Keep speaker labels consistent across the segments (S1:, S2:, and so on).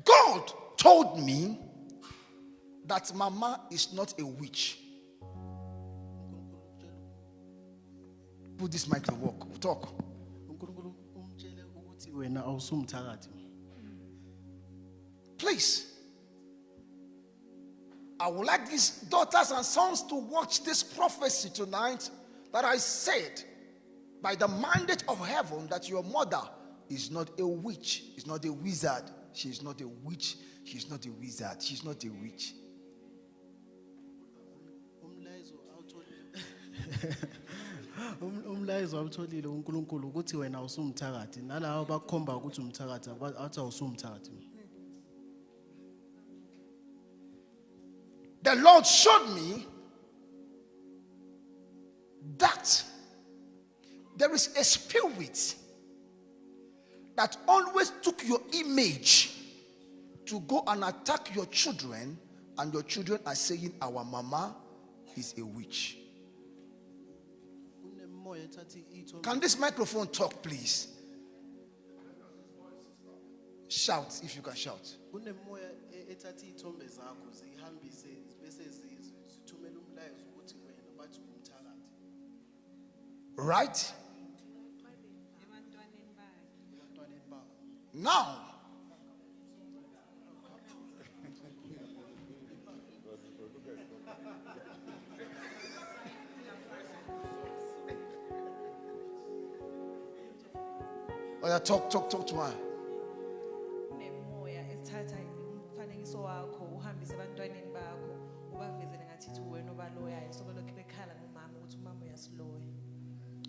S1: God told me that Mama is not a witch. Put this mic to work. We'll talk. Please, I would like these daughters and sons to watch this prophecy tonight that I said by the mandate of heaven that your mother is not a witch, is not a wizard. She is not a witch, she is not a wizard, she is not a witch.
S2: Umlayezo awutholile uNkulunkulu ukuthi wena usumthakathi nalawo bakhomba ukuthi umthakathi athi awusumthakathi.
S1: The Lord showed me that there is a spirit that always took your image to go and attack your children, and your children are saying our mama is a witch. Can this microphone talk, please? Shout if you can shout. Right? Now, oh yeah, talk to her.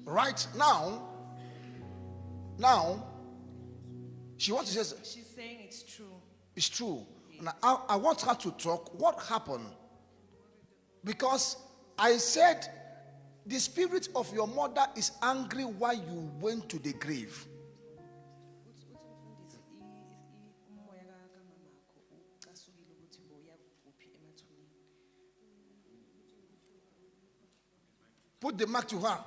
S1: Right now, she wants to say.
S3: She's saying it's true.
S1: It's true. Yes. And I want her to talk. What happened? Because I said the spirit of your mother is angry while you went to the grave. Put the mic to her.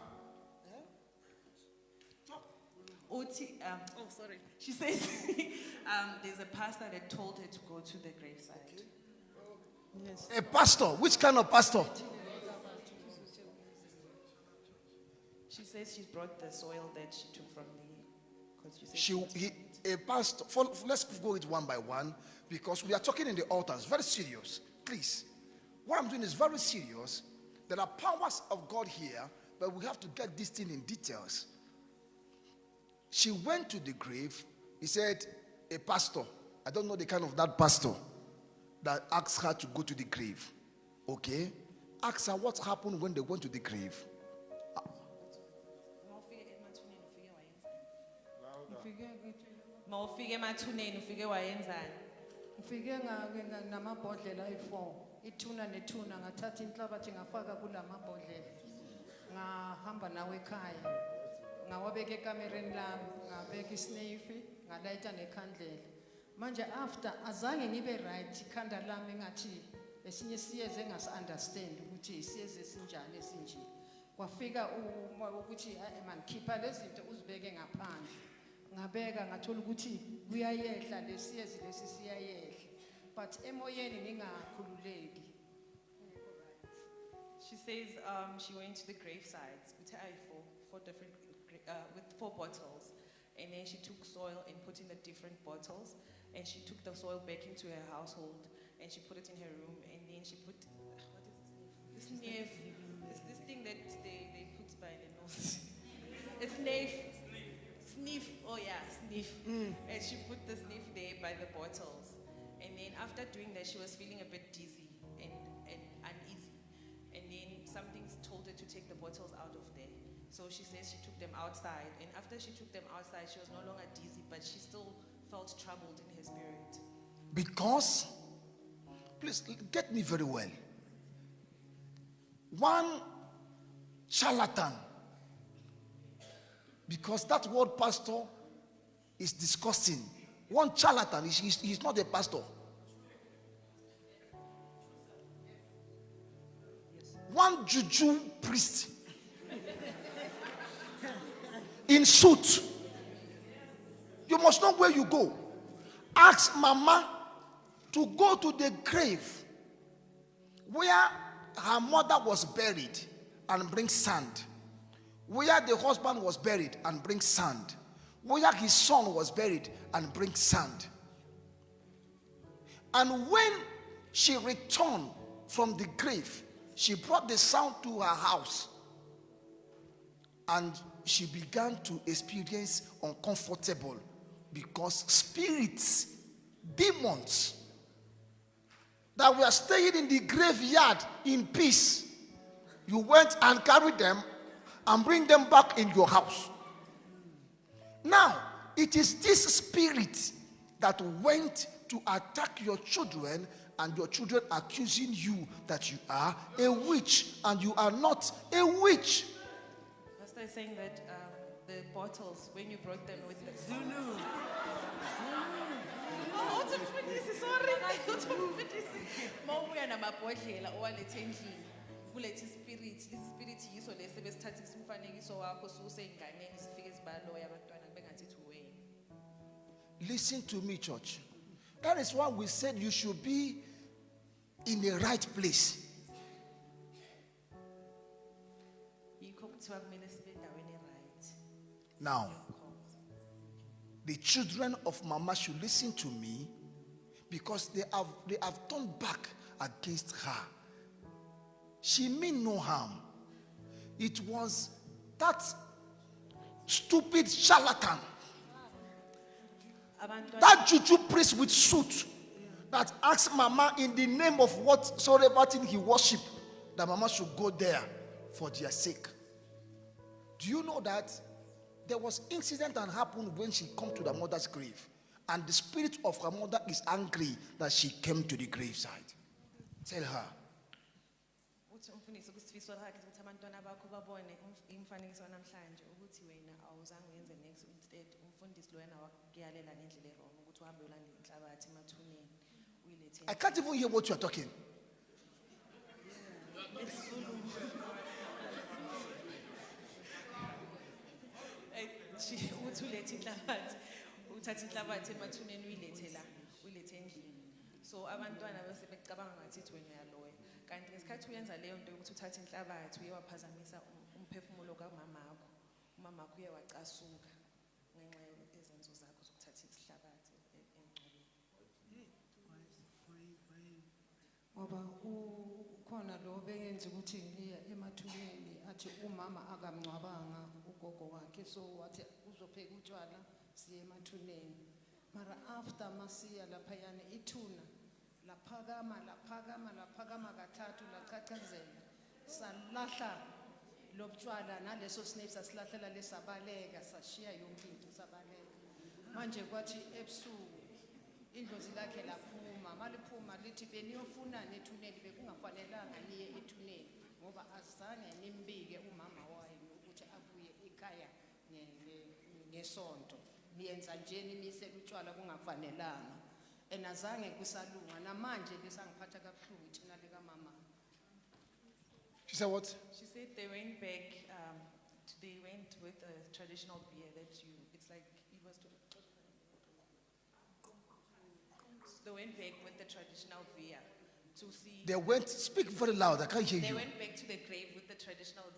S3: Sorry. She says there's a pastor that told her to go to the graveside.
S1: Yes. A pastor? Which kind of pastor?
S3: She says she brought the soil that she took from the.
S1: A pastor. Let's go it one by one because we are talking in the altars. Very serious. Please. What I'm doing is very serious. There are powers of God here, but we have to get this thing in details. She went to the grave. He said, a pastor, I don't know the kind of that pastor that asked her to go to the grave. Okay? Ask her what happened when they went to the grave.
S4: Ithuna nethuna ngathatha inhlabathi ngafaka kulamabhodlela ngahamba nawe ekhaya ngawabeka ekamereni lami ngabeka isnefi ngalayita nekhandlela manje after azange ngibe right ikhanda lami ngathi esinye siyeze ngasi-understand ukuthi isiyeze sinjani esinje kwafika uma ukuthi man khipha lezi zinto uzibeke ngaphandle ngabeka ngathola ukuthi kuyayehla lesiyezi lesi siyayehla. But
S3: she says she went to the gravesides with with 4 bottles, and then she took soil and put in the different bottles, and she took the soil back into her household and she put it in her room, and then she put what is this sniff? This thing that they put by the nose. A sniff. Oh yeah, sniff. And she put the sniff there by the bottles. And then after doing that, she was feeling a bit dizzy and uneasy. And then something told her to take the bottles out of there. So she says she took them outside. And after she took them outside, she was no longer dizzy, but she still felt troubled in her spirit.
S1: Because, please get me very well. One charlatan, because that word pastor is disgusting. One charlatan, he's not a pastor. One juju priest in suit. You must know where you go. asked Mama to go to the grave where her mother was buried and bring sand, where the husband was buried and bring sand, where his son was buried and bring sand. And when she returned from the grave, she brought the sand to her house, and she began to experience uncomfortable because spirits, demons that were staying in the graveyard in peace, you went and carried them and bring them back in your house. Now, it is this spirit that went to attack your children, and your children accusing you that you are a witch, and you are not a witch.
S3: Pastor is saying that the bottles, when you brought them with the Zulu. Oh, uthumfundisi, sorry. Uthumfundisi. Mawubuya namabhodlela owalethe endlini. Kulethe spirit, spirit yiso lesi besithatha umfanekiso wakho suseyinganeni sifike sibaloya abantwana bengathi uwena.
S1: Listen to me, church. That is why we said you should be in the right place.
S3: Yikho kuthiwa kumele sibe endaweni right.
S1: Now, the children of Mama should listen to me, because they have turned back against her. She meant no harm. It was that stupid charlatan, that juju priest with suit, that asked Mama in the name of whatsoever thing he worshiped, that Mama should go there for their sake. Do you know that there was incident that happened when she come to the mother's grave, and the spirit of her mother is angry that she came to the graveside? Tell her.
S3: Uthi umfundisi kusifiswa lakhe ukuthi abantwana bakho babone imfanekiso namhlanje ukuthi wena awuzange uyenze next, instead umfundisi lo yena wakuyalela ngendlela wrong ukuthi uhambe ulande inhlabathi emathuneni uyilethe.
S1: I can't even hear what you are talking.
S3: Uthi ulethe inhlabathi, uthatha inhlabathi emathuneni uyilethe la, uyilethe endlini. So abantwana bese becabanga ngathi wena uyaloya. Kanti ngesikhathi uyenza leyo nto yokuthi uthatha inhlabathi uyewaphazamisa umphefumulo kamamakho. Umamakho uye wacasuka ngenxa yezenzo zakho zokuthatha isihlabathi engcweleni.
S4: Ngoba ukhona lo beyenza ukuthi ngiya emathuneni athi umama akamncwabanga ugogo wakhe, so wathi uzopheka utshwala siye emathuneni. Mara after masiya laphayana ithuna laphakama kathathu lacacazela, salahla lobutshwala naleso snape sasilahlela lesabaleka, sashiya yonke into sabaleka. Manje kwathi ebusuku indlozi lakhe laphuma, maliphuma lithi beniyofunana ethuneni, bekungafanelanga niye ethuneni ngoba azange nimbike umama wayo ukuthi abuye ekhaya ngesonto. Niyenza nje nimisela utshwala kungafanelanga. Enazange kusalunga namanje lesangiphatha kabuhlungu thina lika mama.
S1: She said what?
S3: She said they went back, they went with a traditional beer that it's like, it was they went back with the traditional beer to see.
S1: They went, speak very loud, I can't hear
S3: They
S1: you.
S3: went back to the grave with the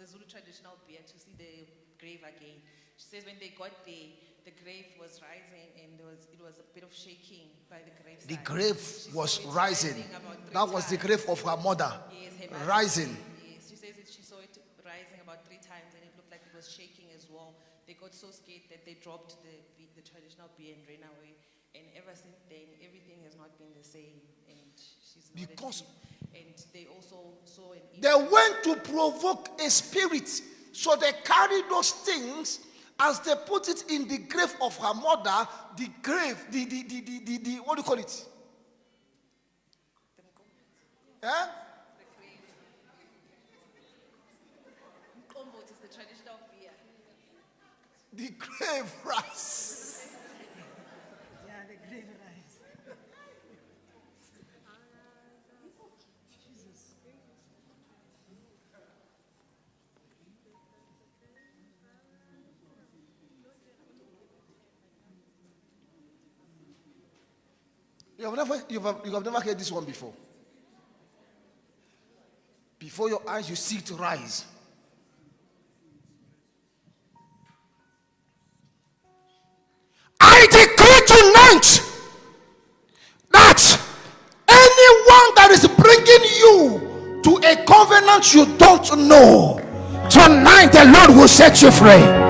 S3: Zulu traditional beer to see the grave again. She says when they got there, the grave was rising and it was a bit of shaking by the grave.
S1: The grave was rising.
S3: about 3
S1: That was the grave of her mother.
S3: Yes, her mother.
S1: Rising.
S3: Yes, she says that she saw it rising about 3 times and it looked like it was shaking as well. They got so scared that they dropped the traditional beer and ran away. And ever since then, everything has not been the same. And she's not at
S1: Because-
S3: peace. And they also saw an
S1: They went to provoke a spirit, so they carried those things. As they put it in the grave of her mother, the grave, the what do you call it? Eh?
S3: Mqombothi is the traditional beer.
S1: The grave rice.
S5: Yeah, the grave rice.
S1: You have never heard this one before. Before your eyes, you see it rise. I decree tonight that anyone that is bringing you to a covenant you don't know, tonight the Lord will set you free.